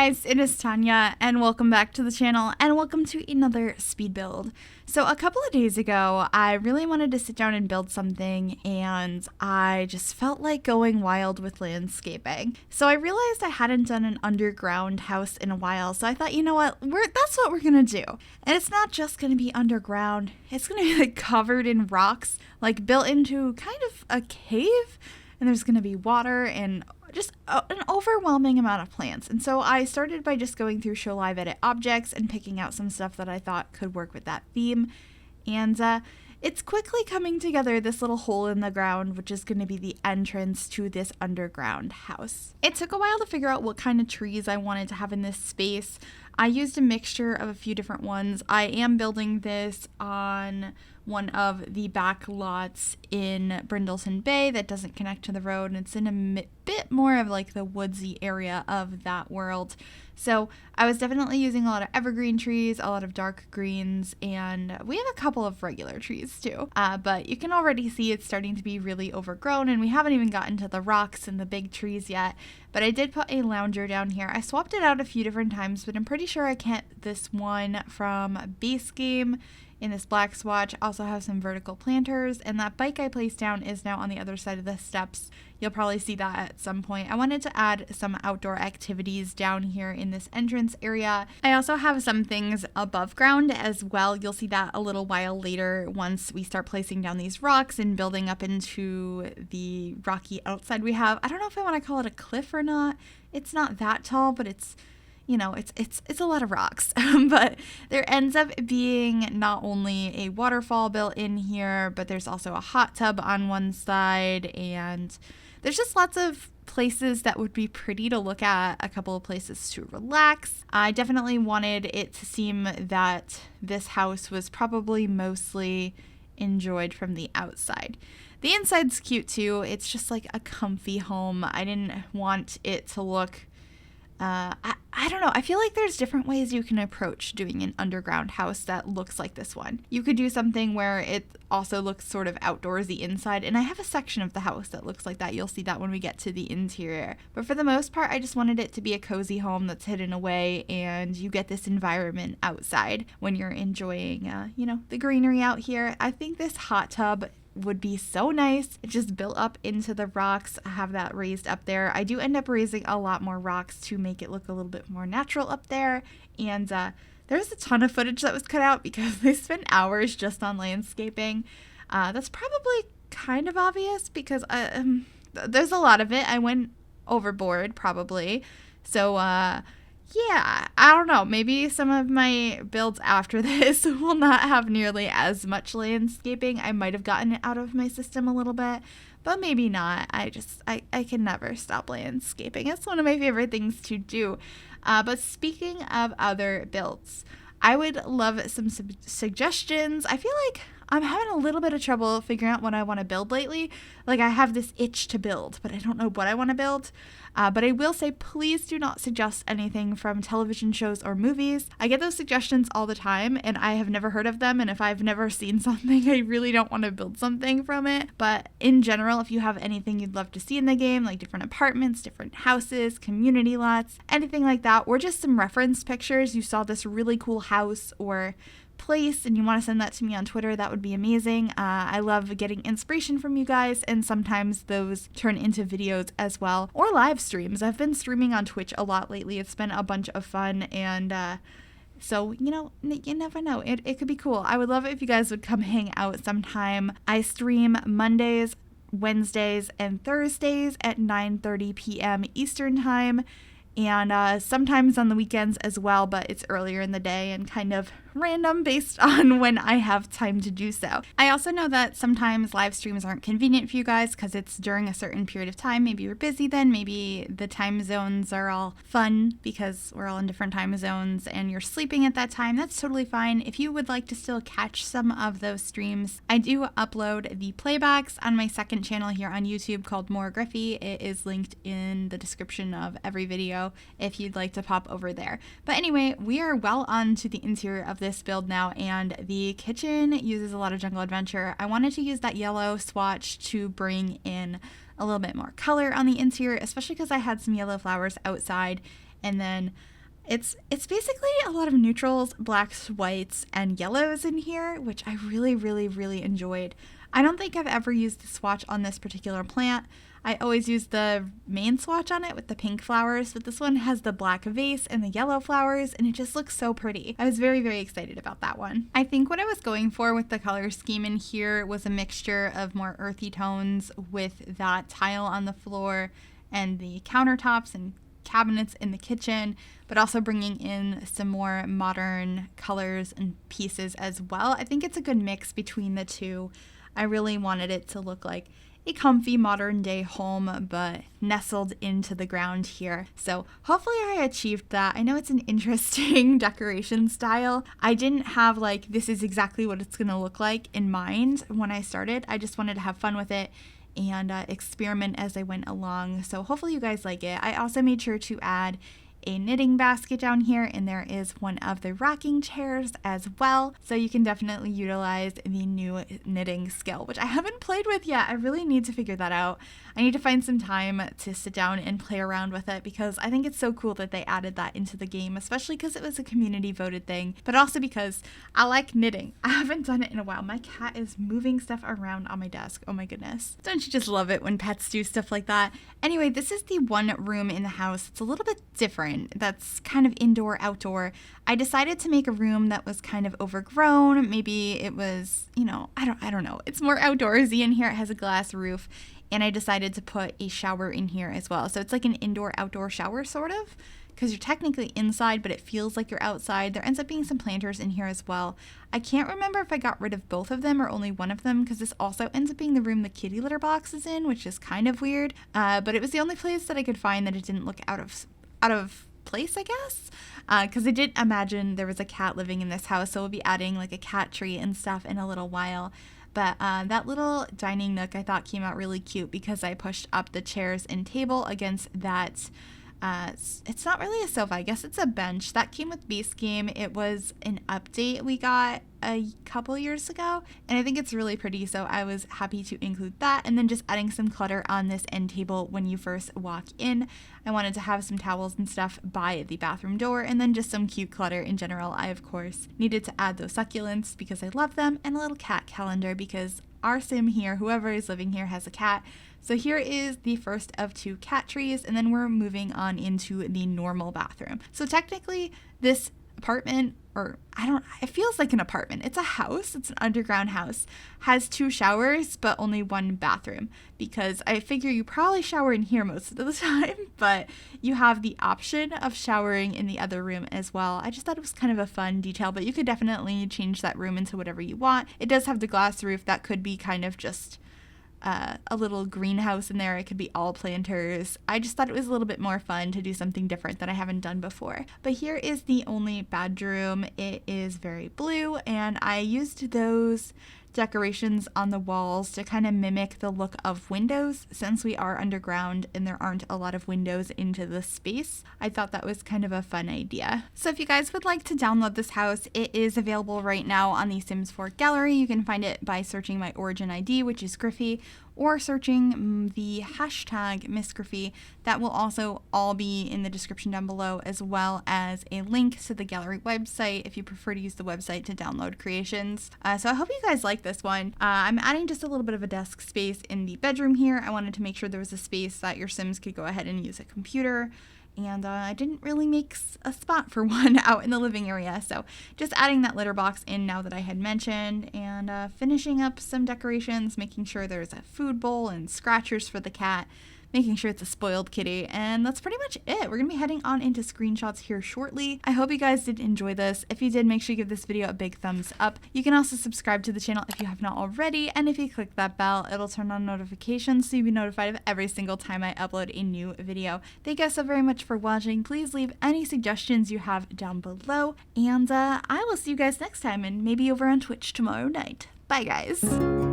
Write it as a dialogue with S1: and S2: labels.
S1: guys, it is Tanya, and welcome back to the channel, and welcome to another speed build. So a couple of days ago, I really wanted to sit down and build something, and I just felt like going wild with landscaping. So I realized I hadn't done an underground house in a while, so I thought, you know what, that's what we're gonna do. And it's not just gonna be underground, it's gonna be like covered in rocks, like built into kind of a cave, and there's gonna be water and just an overwhelming amount of plants. And so I started by just going through Show Live Edit objects and picking out some stuff that I thought could work with that theme. And it's quickly coming together, this little hole in the ground, which is going to be the entrance to this underground house. It took a while to figure out what kind of trees I wanted to have in this space. I used a mixture of a few different ones. I am building this on one of the back lots in Brindleton Bay that doesn't connect to the road, and it's in a bit more of like the woodsy area of that world. So I was definitely using a lot of evergreen trees, a lot of dark greens, and we have a couple of regular trees too. But you can already see it's starting to be really overgrown, and we haven't even gotten to the rocks and the big trees yet. But I did put a lounger down here. I swapped it out a few different times, but I'm pretty sure I kept this one from base game in this black swatch. I also have some vertical planters, and that bike I placed down is now on the other side of the steps. You'll probably see that at some point. I wanted to add some outdoor activities down here in this entrance area. I also have some things above ground as well. You'll see that a little while later once we start placing down these rocks and building up into the rocky outside we have. I don't know if I want to call it a cliff or not. It's not that tall, but it's, you know, it's a lot of rocks. But there ends up being not only a waterfall built in here, but there's also a hot tub on one side, and there's just lots of places that would be pretty to look at, a couple of places to relax. I definitely wanted it to seem that this house was probably mostly enjoyed from the outside. The inside's cute too. It's just like a comfy home. I didn't want it to look I don't know. I feel like there's different ways you can approach doing an underground house that looks like this one. You could do something where it also looks sort of outdoorsy inside, and I have a section of the house that looks like that. You'll see that when we get to the interior. But for the most part, I just wanted it to be a cozy home that's hidden away, and you get this environment outside when you're enjoying, the greenery out here. I think this hot tub would be so nice. It just built up into the rocks. I have that raised up there. I do end up raising a lot more rocks to make it look a little bit more natural up there. And there's a ton of footage that was cut out because they spent hours just on landscaping. That's probably kind of obvious because there's a lot of it. I went overboard probably. So yeah, I don't know. Maybe some of my builds after this will not have nearly as much landscaping. I might have gotten it out of my system a little bit, but maybe not. I can never stop landscaping. It's one of my favorite things to do. But speaking of other builds, I would love some suggestions. I feel like I'm having a little bit of trouble figuring out what I want to build lately. Like, I have this itch to build, but I don't know what I want to build. But I will say, please do not suggest anything from television shows or movies. I get those suggestions all the time, and I have never heard of them. And if I've never seen something, I really don't want to build something from it. But in general, if you have anything you'd love to see in the game, like different apartments, different houses, community lots, anything like that, or just some reference pictures, you saw this really cool house or place and you want to send that to me on Twitter, that would be amazing. I love getting inspiration from you guys, and sometimes those turn into videos as well, or live streams. I've been streaming on Twitch a lot lately. It's been a bunch of fun, and so, you never know. It could be cool. I would love it if you guys would come hang out sometime. I stream Mondays, Wednesdays, and Thursdays at 9:30 p.m. Eastern Time, and sometimes on the weekends as well, but it's earlier in the day and kind of random based on when I have time to do so. I also know that sometimes live streams aren't convenient for you guys because it's during a certain period of time. Maybe you're busy then, maybe the time zones are all fun because we're all in different time zones and you're sleeping at that time. That's totally fine. If you would like to still catch some of those streams, I do upload the playbacks on my second channel here on YouTube called MsGryphi. It is linked in the description of every video if you'd like to pop over there. But anyway, we are well on to the interior of this build now, and the kitchen uses a lot of Jungle Adventure. I wanted to use that yellow swatch to bring in a little bit more color on the interior, especially because I had some yellow flowers outside, and then It's basically a lot of neutrals, blacks, whites, and yellows in here, which I really enjoyed. I don't think I've ever used the swatch on this particular plant. I always use the main swatch on it with the pink flowers, but this one has the black vase and the yellow flowers, and it just looks so pretty. I was very excited about that one. I think what I was going for with the color scheme in here was a mixture of more earthy tones with that tile on the floor and the countertops and cabinets in the kitchen, but also bringing in some more modern colors and pieces as well. I think it's a good mix between the two. I really wanted it to look like a comfy modern day home, but nestled into the ground here. So hopefully I achieved that. I know it's an interesting decoration style. I didn't have like, this is exactly what it's gonna look like in mind when I started. I just wanted to have fun with it and experiment as I went along. So hopefully you guys like it. I also made sure to add a knitting basket down here, and there is one of the rocking chairs as well. So you can definitely utilize the new knitting skill, which I haven't played with yet. I really need to figure that out. I need to find some time to sit down and play around with it because I think it's so cool that they added that into the game, especially because it was a community voted thing, but also because I like knitting. I haven't done it in a while. My cat is moving stuff around on my desk. Oh my goodness. Don't you just love it when pets do stuff like that? Anyway, this is the one room in the house. It's a little bit different. That's kind of indoor outdoor. I decided to make a room that was kind of overgrown. Maybe it was, you know, I don't know. It's more outdoorsy in here. It has a glass roof, and I decided to put a shower in here as well. So it's like an indoor outdoor shower sort of, because you're technically inside, but it feels like you're outside. There ends up being some planters in here as well. I can't remember if I got rid of both of them or only one of them, because this also ends up being the room the kitty litter box is in, which is kind of weird. But it was the only place that I could find that it didn't look out of place, I guess, because I did imagine there was a cat living in this house, so we'll be adding like a cat tree and stuff in a little while. But that little dining nook I thought came out really cute because I pushed up the chairs and table against that. It's not really a sofa, I guess it's a bench. That came with base game. It was an update we got a couple years ago, and I think it's really pretty, so I was happy to include that. And then just adding some clutter on this end table when you first walk in. I wanted to have some towels and stuff by the bathroom door, and then just some cute clutter in general. I of course needed to add those succulents because I love them, and a little cat calendar because our sim here, whoever is living here, has a cat. So here is the first of 2 cat trees, and then we're moving on into the normal bathroom. So technically this apartment, or it feels like an apartment. It's a house, it's an underground house, has 2 showers, but only 1 bathroom, because I figure you probably shower in here most of the time, but you have the option of showering in the other room as well. I just thought it was kind of a fun detail, but you could definitely change that room into whatever you want. It does have the glass roof. That could be kind of just a little greenhouse in there. It could be all planters. I just thought it was a little bit more fun to do something different that I haven't done before. But here is the only bedroom. It is very blue, and I used those decorations on the walls to kind of mimic the look of windows. Since we are underground and there aren't a lot of windows into the space, I thought that was kind of a fun idea. So if you guys would like to download this house, it is available right now on the Sims 4 gallery. You can find it by searching my origin ID, which is Gryphi, or searching the hashtag MsGryphi. That will also all be in the description down below, as well as a link to the gallery website if you prefer to use the website to download creations. So I hope you guys like this one. I'm adding just a little bit of a desk space in the bedroom here. I wanted to make sure there was a space that your Sims could go ahead and use a computer. And I didn't really make a spot for one out in the living area. So just adding that litter box in now that I had mentioned, and finishing up some decorations, making sure there's a food bowl and scratchers for the cat, making sure it's a spoiled kitty, and that's pretty much it. We're gonna be heading on into screenshots here shortly. I hope you guys did enjoy this. If you did, make sure you give this video a big thumbs up. You can also subscribe to the channel if you have not already, and if you click that bell, it'll turn on notifications so you'll be notified of every single time I upload a new video. Thank you guys so very much for watching. Please leave any suggestions you have down below, and I will see you guys next time, and maybe over on Twitch tomorrow night. Bye guys!